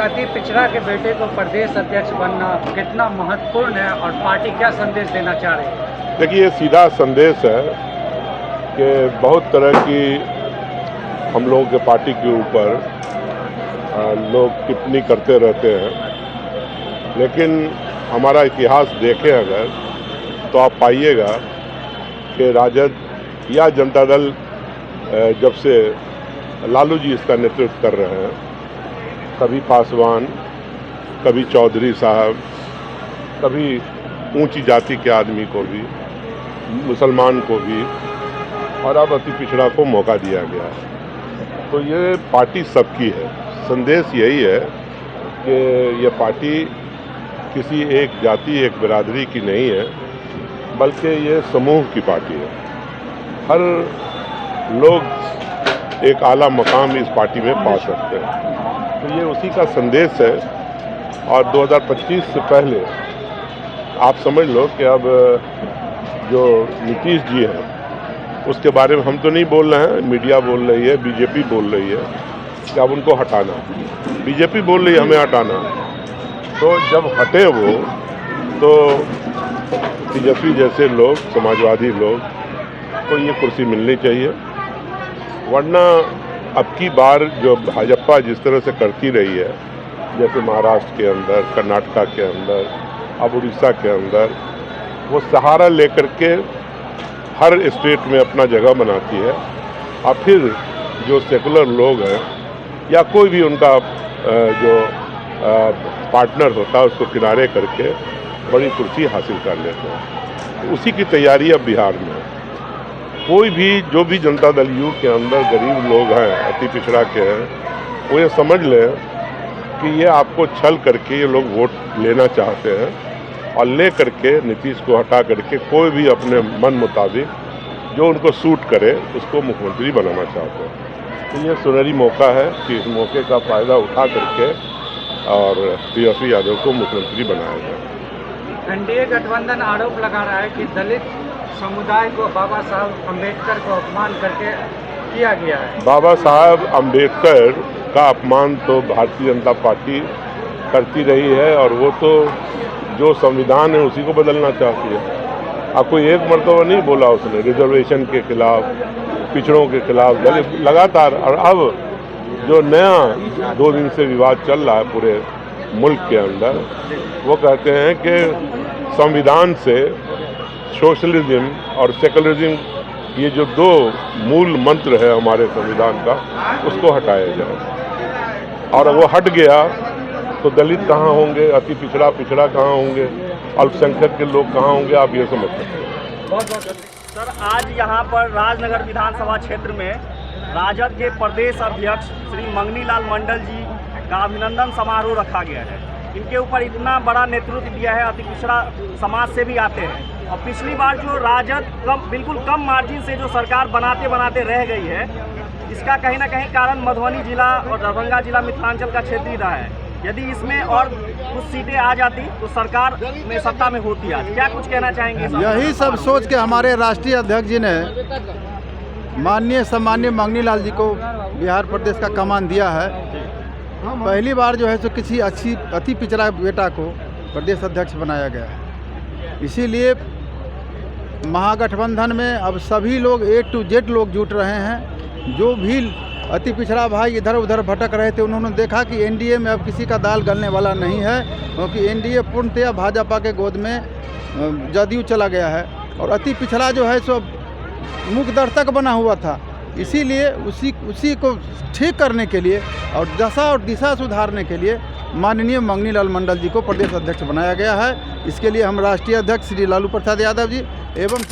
अति पिछड़ा के बेटे को प्रदेश अध्यक्ष बनना कितना महत्वपूर्ण है और पार्टी क्या संदेश देना चाह रही है? देखिए, ये सीधा संदेश है कि बहुत तरह की हम लोगों के पार्टी के ऊपर लोग टिप्पणी करते रहते हैं, लेकिन हमारा इतिहास देखें अगर तो आप पाइएगा कि राजद या जनता दल जब से लालू जी इसका नेतृत्व कर रहे हैं, कभी पासवान, कभी चौधरी साहब, कभी ऊंची जाति के आदमी को भी, मुसलमान को भी, और अब अति पिछड़ा को मौका दिया गया है। तो ये पार्टी सबकी है। संदेश यही है कि ये पार्टी किसी एक जाति, एक बिरादरी की नहीं है, बल्कि ये समूह की पार्टी है। हर लोग एक आला मकाम इस पार्टी में पा सकते हैं। तो ये उसी का संदेश है। और 2025 से पहले आप समझ लो कि अब जो नीतीश जी हैं उसके बारे में हम तो नहीं बोल रहे हैं, मीडिया बोल रही है, बीजेपी बोल रही है कि अब उनको हटाना। बीजेपी बोल रही है हमें हटाना। तो जब हटे वो, तो बीजेपी जैसे लोग, समाजवादी लोग को ये कुर्सी मिलनी चाहिए, वरना अब की बार जो भाजपा जिस तरह से करती रही है, जैसे महाराष्ट्र के अंदर, कर्नाटका के अंदर, अब उड़ीसा के अंदर, वो सहारा लेकर के हर स्टेट में अपना जगह बनाती है और फिर जो सेकुलर लोग हैं या कोई भी उनका जो पार्टनर होता है उसको किनारे करके बड़ी कुर्सी हासिल कर लेते हैं। उसी की तैयारी अब बिहार में है। कोई भी जो भी जनता दल यू के अंदर गरीब लोग हैं, अति पिछड़ा के हैं, वो ये समझ लें कि ये आपको छल करके ये लोग वोट लेना चाहते हैं और ले करके नीतीश को हटा करके कोई भी अपने मन मुताबिक जो उनको सूट करे उसको मुख्यमंत्री बनाना चाहते हैं। तो ये सुनहरी मौका है कि इस मौके का फ़ायदा उठा करके और तेजस्वी यादव को मुख्यमंत्री बनाया जाए। एनडीए गठबंधन आरोप लगा रहा है कि दलित समुदाय को बाबा साहब अम्बेडकर को अपमान करके किया गया है। बाबा साहब अम्बेडकर का अपमान तो भारतीय जनता पार्टी करती रही है और वो तो जो संविधान है उसी को बदलना चाहती है। अब कोई एक मर्तबा नहीं बोला उसने रिजर्वेशन के खिलाफ, पिछड़ों के खिलाफ, दलित लगातार। और अब जो नया 2 दिन से विवाद चल रहा है पूरे मुल्क के अंदर, वो कहते हैं कि संविधान से सोशलिज्म और सेकुलरिज्म, ये जो 2 मूल मंत्र है हमारे संविधान का, उसको हटाया जाए। और वो हट गया तो दलित कहाँ होंगे, अति पिछड़ा कहाँ होंगे, अल्पसंख्यक के लोग कहाँ होंगे, आप ये समझ सकते हैं। सर, आज यहाँ पर राजनगर विधानसभा क्षेत्र में राजद के प्रदेश अध्यक्ष श्री मंगनीलाल मंडल जी का अभिनंदन समारोह रखा गया है। इनके ऊपर इतना बड़ा नेतृत्व दिया है, अति पिछड़ा समाज से भी आते हैं। और पिछली बार जो राजद बिल्कुल कम मार्जिन से जो सरकार बनाते बनाते रह गई है, इसका कहीं ना कहीं कारण मधुबनी जिला और दरभंगा जिला मिथिलांचल का क्षेत्र ही रहा है। यदि इसमें और कुछ सीटें आ जाती तो सरकार में सत्ता में होती आज। क्या कुछ कहना चाहेंगे? यही सब सोच के हमारे राष्ट्रीय अध्यक्ष जी ने माननीय सम्माननीय मंगनीलाल जी को बिहार प्रदेश का कमान दिया है। पहली बार जो है सो किसी अति पिछड़ा बेटा को प्रदेश अध्यक्ष बनाया गया है। इसीलिए महागठबंधन में अब सभी लोग A to Z लोग जुट रहे हैं। जो भी अति पिछड़ा भाई इधर उधर भटक रहे थे, उन्होंने देखा कि एनडीए में अब किसी का दाल गलने वाला नहीं है, क्योंकि एनडीए पूर्णतया भाजपा के गोद में जदयू चला गया है। और अति पिछड़ा जो है सो मुख्य दर्शक बना हुआ था। इसीलिए उसी को ठीक करने के लिए और दशा और दिशा सुधारने के लिए माननीय मंगनीलाल मंडल जी को प्रदेश अध्यक्ष बनाया गया है। इसके लिए हम राष्ट्रीय अध्यक्ष श्री लालू प्रसाद यादव जी एवं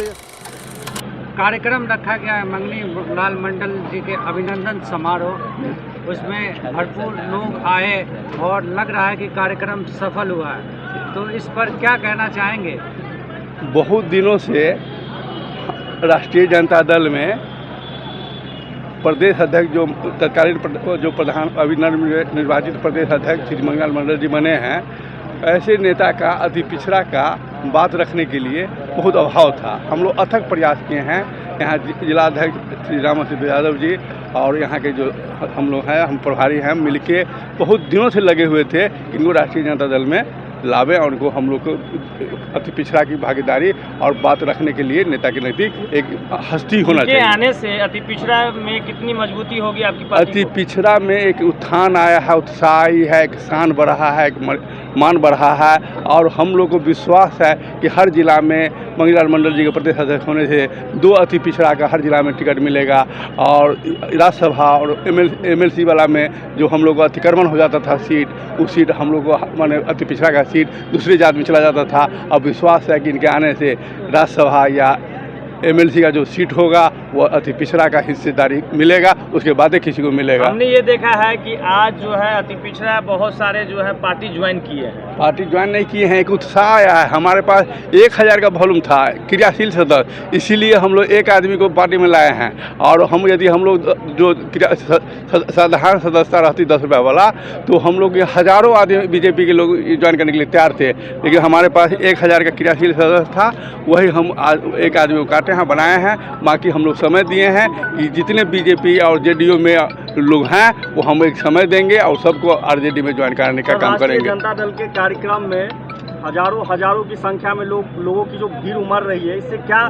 कार्यक्रम रखा गया है मंगनीलाल मंडल जी के अभिनंदन समारोह। उसमें भरपूर लोग आए और लग रहा है कि कार्यक्रम सफल हुआ है। तो इस पर क्या कहना चाहेंगे? बहुत दिनों से राष्ट्रीय जनता दल में प्रदेश अध्यक्ष जो तत्कालीन जो प्रधान अभी निर्वाचित प्रदेश अध्यक्ष श्री मंगनीलाल मंडल जी बने हैं, ऐसे नेता का, अति पिछड़ा का बात रखने के लिए बहुत अभाव था। हम लोग अथक प्रयास किए हैं। यहाँ जिलाध्यक्ष श्री रामसिंह यादव जी और यहाँ के जो हम लोग हैं, हम प्रभारी हैं, मिलके बहुत दिनों से लगे हुए थे इनको राष्ट्रीय जनता दल में लावे और उनको हम लोग को अति पिछड़ा की भागीदारी और बात रखने के लिए नेता के नज़दीक एक हस्ती होना चाहिए। आने से अति पिछड़ा में कितनी मजबूती होगी आपकी पार्टी? अति पिछड़ा में एक उत्थान आया है, उत्साह आई है, एक शान बढ़ रहा है, एक मान बढ़ रहा है और हम लोग को विश्वास है कि हर जिला में मंगनी लाल मंडल जी के प्रदेश अध्यक्ष होने से 2 अति पिछड़ा का हर जिला में टिकट मिलेगा और राज्यसभा और MLC वाला में जो हम लोग को अतिक्रमण हो जाता था सीट, उस सीट हम लोग को माने अति पिछड़ा का सीट दूसरे जात में चला जाता था। अब विश्वास है कि इनके आने से राज्यसभा या MLC का जो सीट होगा वो अति पिछड़ा का हिस्सेदारी मिलेगा, उसके बाद किसी को मिलेगा। हमने ये देखा है कि आज जो है अति पिछड़ा बहुत सारे जो है पार्टी ज्वाइन किए हैं। पार्टी ज्वाइन नहीं किए हैं, एक उत्साह आया है। हमारे पास 1000 का वॉल्यूम था क्रियाशील सदस्य, इसीलिए हम लोग एक आदमी को पार्टी में लाए हैं और यदि हम लोग जो साधारण सदस्यता रहती 10 रुपये वाला तो हम लोग हज़ारों आदमी BJP के लोग ज्वाइन करने के लिए तैयार थे, लेकिन हमारे पास 1000 का क्रियाशील सदस्य था, वही हम आज एक आदमी को काटे हैं, बनाए हैं। बाकी हम लोग समय दिए हैं कि जितने BJP और JDU में लोग हैं वो हम एक समय देंगे और सबको RJD में ज्वाइन कराने का काम करेंगे। जनता दल के कार्यक्रम में हजारों की संख्या में लोगों की जो भीड़ उमड़ रही है, इससे क्या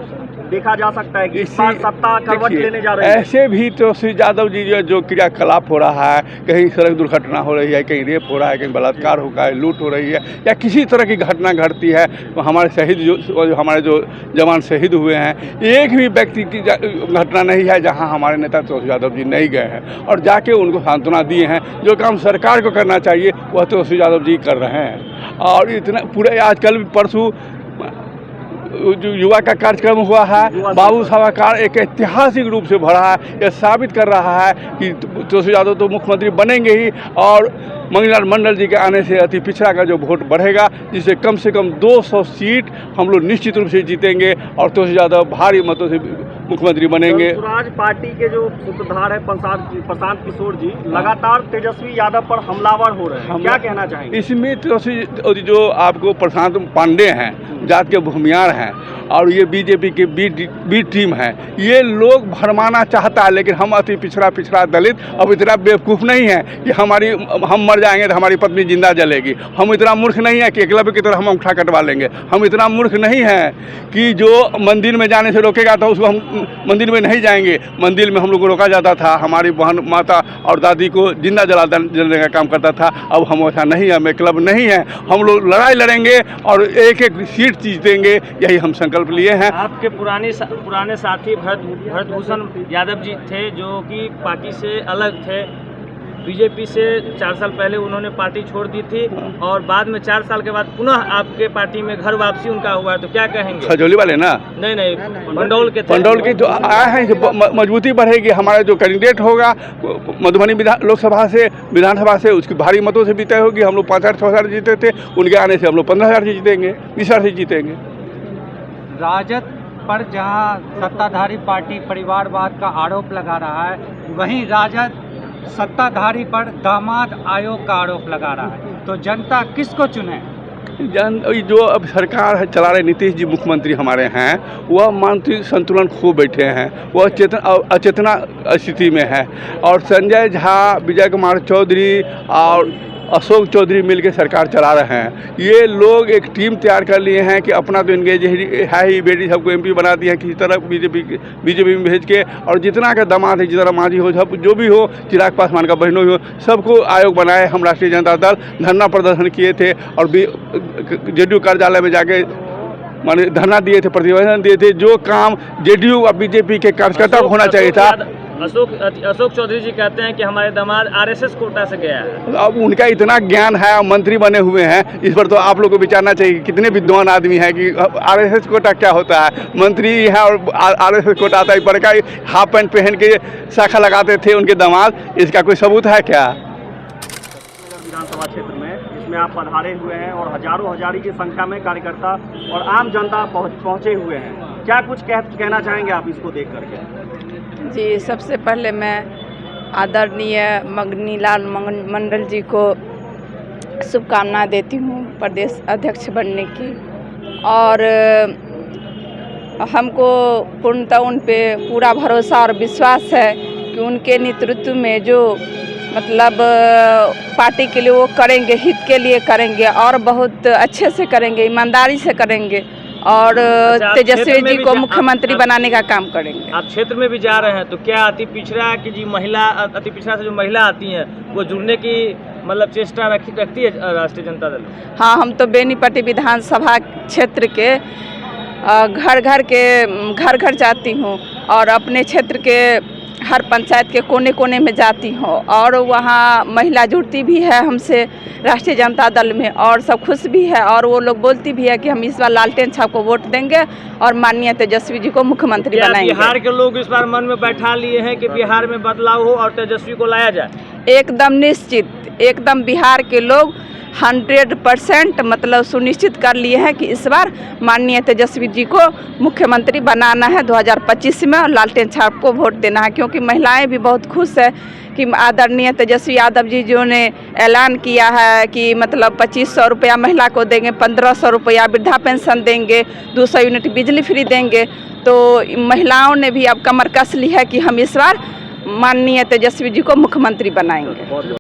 देखा जा सकता है कि इस बार सत्ता करवट लेने जा रही है? ऐसे भी तो श्री यादव जी जो क्रियाकलाप हो रहा है, कहीं सड़क दुर्घटना हो रही है, कहीं रेप हो रहा है, कहीं बलात्कार हो रहा है, लूट हो रही है या किसी तरह की घटना घटती है तो हमारे शहीद हमारे जो जवान शहीद हुए हैं, एक भी व्यक्ति की घटना नहीं है जहाँ हमारे नेता तुलसी यादव जी नहीं गए हैं और जाके उनको सांत्वना दिए हैं। जो काम सरकार को करना चाहिए वह तुलसी यादव जी कर रहे हैं और इतना पूरे आजकल परसों जो युवा का कार्यक्रम हुआ है, बाबू सभाकार एक ऐतिहासिक रूप से भरा है। यह साबित कर रहा है कि तुलसी यादव तो मुख्यमंत्री बनेंगे ही और मंगनी लाल मंडल जी के आने से अति पिछड़ा का जो वोट बढ़ेगा, जिससे कम से कम 200 सीट हम लोग निश्चित रूप से जीतेंगे और तुलसी यादव भारी मतों से मुख्यमंत्री बनेंगे। स्वराज पार्टी के जो सूत्रधार है प्रशांत किशोर जी लगातार तेजस्वी यादव पर हमलावर हो रहे हैं, क्या कहना चाहेंगे? इसमें तुलसी जो आपको प्रशांत पांडे हैं, जात के भूमियार हैं और ये BJP के बी टीम है, ये लोग भरमाना चाहता है, लेकिन हम अति पिछड़ा दलित अब इतना बेवकूफ़ नहीं है कि हम मर जाएंगे तो हमारी पत्नी जिंदा जलेगी। हम इतना मूर्ख नहीं है कि एकलव्य की तरह हम अंगूठा कटवा लेंगे। हम इतना मूर्ख नहीं है कि जो मंदिर में जाने से रोकेगा तो उसको हम मंदिर में नहीं जाएंगे। मंदिर में हम लोग को रोका जाता था, हमारी बहन माता और दादी को जिंदा जलाने का काम करता था। अब हम ऐसा नहीं है, हम एकलव्य नहीं है, हम लोग लड़ाई लड़ेंगे और एक सीट जीतेंगे, यही हम संकल्प लिए हैं। आपके पुराने साथी भरत भूषण यादव जी थे जो कि पार्टी से अलग थे, BJP से 4 साल पहले उन्होंने पार्टी छोड़ दी थी और बाद में 4 साल के बाद पुनः आपके पार्टी में घर वापसी उनका हुआ है, तो क्या कहेंगे? खजौली वाले ना? नहीं, पंडौल के थे। पंडौल के जो आए हैं मजबूती बढ़ेगी। हमारा जो कैंडिडेट होगा मधुबनी लोकसभा से विधानसभा से उसकी भारी मतों से विजय होगी। हम लोग 5,000-6,000 जीते थे, उनके आने से हम लोग 15,000 से जीतेंगे, 20,000 से जीतेंगे। राजद पर जहां सत्ताधारी पार्टी परिवारवाद का आरोप लगा रहा है, वहीं राजद सत्ताधारी पर दामाद आयोग का आरोप लगा रहा है, तो जनता किसको चुने? जो अब सरकार चला रहे नीतीश जी मुख्यमंत्री हमारे हैं, वह मानसिक संतुलन खो बैठे हैं, वह अचेतना स्थिति में है और संजय झा, विजय कुमार चौधरी और अशोक चौधरी मिलकर सरकार चला रहे हैं। ये लोग एक टीम तैयार कर लिए हैं कि अपना तो इनके है ही बेटी सबको MP बना दिया किसी तरह बीजेपी में भेज के, और जितना का दामाद है, जितना मांझी हो, सब जो भी हो, चिराग पासवान का बहनों हो, सबको आयोग बनाए। हम राष्ट्रीय जनता दल धरना प्रदर्शन किए थे और JDU कार्यालय में जाके माने धरना दिए थे, प्रतिवेदन दिए थे। जो काम JDU और BJP के कार्यकर्ता को होना चाहिए था। अशोक चौधरी जी कहते हैं कि हमारे दामाद RSS कोटा से गया है। अब उनका इतना ज्ञान है, मंत्री बने हुए हैं, इस पर तो आप लोग को विचारना चाहिए कि कितने विद्वान आदमी हैं कि RSS कोटा क्या होता है। मंत्री है और RSS कोटा आता है, पर का हाफ पैंट पहन के शाखा लगाते थे उनके दामाद, इसका कोई सबूत है क्या? विधानसभा क्षेत्र में इसमें आप पधारे हुए हैं और हजारों की संख्या में कार्यकर्ता और आम जनता पहुंचे हुए हैं, क्या कुछ कहना चाहेंगे आप इसको देख करके? जी, सबसे पहले मैं आदरणीय मंगनी लाल मंडल जी को शुभकामनाएं देती हूँ प्रदेश अध्यक्ष बनने की। और हमको पूर्णतः उन पे पूरा भरोसा और विश्वास है कि उनके नेतृत्व में जो मतलब पार्टी के लिए वो करेंगे, हित के लिए करेंगे और बहुत अच्छे से करेंगे, ईमानदारी से करेंगे और तेजस्वी जी को मुख्यमंत्री बनाने का काम करेंगे। आप क्षेत्र में भी जा रहे हैं तो क्या अति पिछड़ा की जी महिला, अति पिछड़ा से जो महिला आती हैं वो जुड़ने की मतलब चेष्टा रखती है राष्ट्रीय जनता दल? हाँ, हम तो बेनीपट्टी विधानसभा क्षेत्र के घर घर जाती हूँ और अपने क्षेत्र के हर पंचायत के कोने कोने में जाती हूँ और वहाँ महिला जुड़ती भी है हमसे राष्ट्रीय जनता दल में और सब खुश भी है और वो लोग बोलती भी है कि हम इस बार लालटेन छाप को वोट देंगे और माननीय तेजस्वी जी को मुख्यमंत्री बनाएंगे। बिहार के लोग इस बार मन में बैठा लिए हैं कि बिहार में बदलाव हो और तेजस्वी को लाया जाए? एकदम निश्चित, एकदम बिहार के लोग 100% मतलब सुनिश्चित कर लिए हैं कि इस बार माननीय तेजस्वी जी को मुख्यमंत्री बनाना है 2025 में और लालटेन छाप को वोट देना है, क्योंकि महिलाएं भी बहुत खुश है कि आदरणीय तेजस्वी यादव जी जो ने ऐलान किया है कि मतलब 2500 रुपया महिला को देंगे, 1500 रुपया वृद्धा पेंशन देंगे, 200 यूनिट बिजली फ्री देंगे। तो महिलाओं ने भी अब कमर कस ली है कि हम इस बार माननीय तेजस्वी जी को मुख्यमंत्री बनाएंगे।